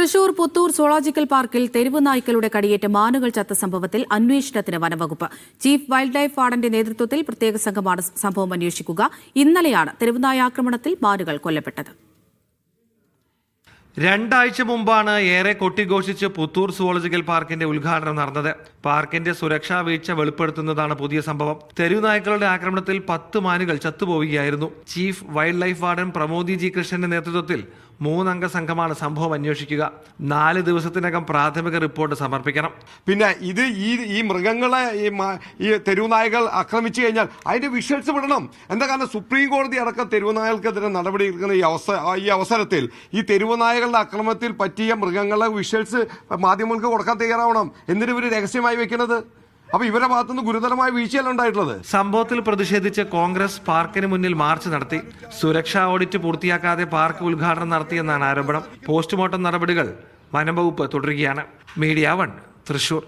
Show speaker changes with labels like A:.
A: Thrissur Puthur zoological പാർക്കിൽ തെരുവ് നായ്ക്കളുടെ കടിയേറ്റ് മാനുകൾ ചത്ത സംഭവത്തിൽ അന്വേഷണത്തിന് വനംവകുപ്പ്. ചീഫ് വൈൽഡ് ലൈഫ് വാർഡന്റെ നേതൃത്വത്തിൽ പ്രത്യേക സംഘമാണ് സംഭവം അന്വേഷിക്കുക. ഇന്നലെയാണ് തെരുവുനായ ആക്രമണത്തിൽ മാനുകൾ കൊല്ലപ്പെട്ടത്.
B: 2 ആഴ്ച മുമ്പാണ് ഏറെ കൊട്ടിഘോഷിച്ച് പുത്തൂർ സുവോളജിക്കൽ പാർക്കിന്റെ ഉദ്ഘാടനം നടന്നത്. പാർക്കിന്റെ സുരക്ഷാ വീഴ്ച വെളിപ്പെടുത്തുന്നതാണ് പുതിയ സംഭവം. തെരുവുനായ്ക്കളുടെ ആക്രമണത്തിൽ 10 മാനുകൾ ചത്തുപോവുകയായിരുന്നു. Chief wildlife warden Pramod G കൃഷ്ണന്റെ നേതൃത്വത്തിൽ 3 അംഗ സംഘമാണ് സംഭവം അന്വേഷിക്കുക. 4 ദിവസത്തിനകം പ്രാഥമിക റിപ്പോർട്ട് സമർപ്പിക്കണം.
C: പിന്നെ ഈ മൃഗങ്ങളെ ഈ തെരുവുനായകൾ ആക്രമിച്ചു കഴിഞ്ഞാൽ അതിന്റെ വിഷ്വൽസ് വിടണം. എന്താ കാരണം സുപ്രീം കോടതി അടക്കം തെരുവുനായകൾക്കെതിരെ നടപടി എടുക്കുന്ന ഈ അവസരത്തിൽ ഈ തെരുവുനായകളുടെ ആക്രമണത്തിൽ പറ്റിയ മൃഗങ്ങളെ വിഷ്വൽസ് മാധ്യമങ്ങൾക്ക് കൊടുക്കാൻ തയ്യാറാവണം. എന്നിട്ട് ഇവർ രഹസ്യമായി വെക്കുന്നത്. അപ്പൊ ഇവരുടെ ഭാഗത്തുനിന്ന് ഗുരുതരമായ വീഴ്ചയല്ല ഉണ്ടായിട്ടുള്ളത്.
B: സംഭവത്തിൽ പ്രതിഷേധിച്ച് കോൺഗ്രസ് പാർക്കിന് മുന്നിൽ മാർച്ച് നടത്തി. സുരക്ഷാ ഓഡിറ്റ് പൂർത്തിയാക്കാതെ പാർക്ക് ഉദ്ഘാടനം നടത്തിയെന്നാണ് ആരോപണം. പോസ്റ്റ്മോർട്ടം നടപടികൾ വനംവകുപ്പ് തുടരുകയാണ്. മീഡിയ 1 തൃശൂർ.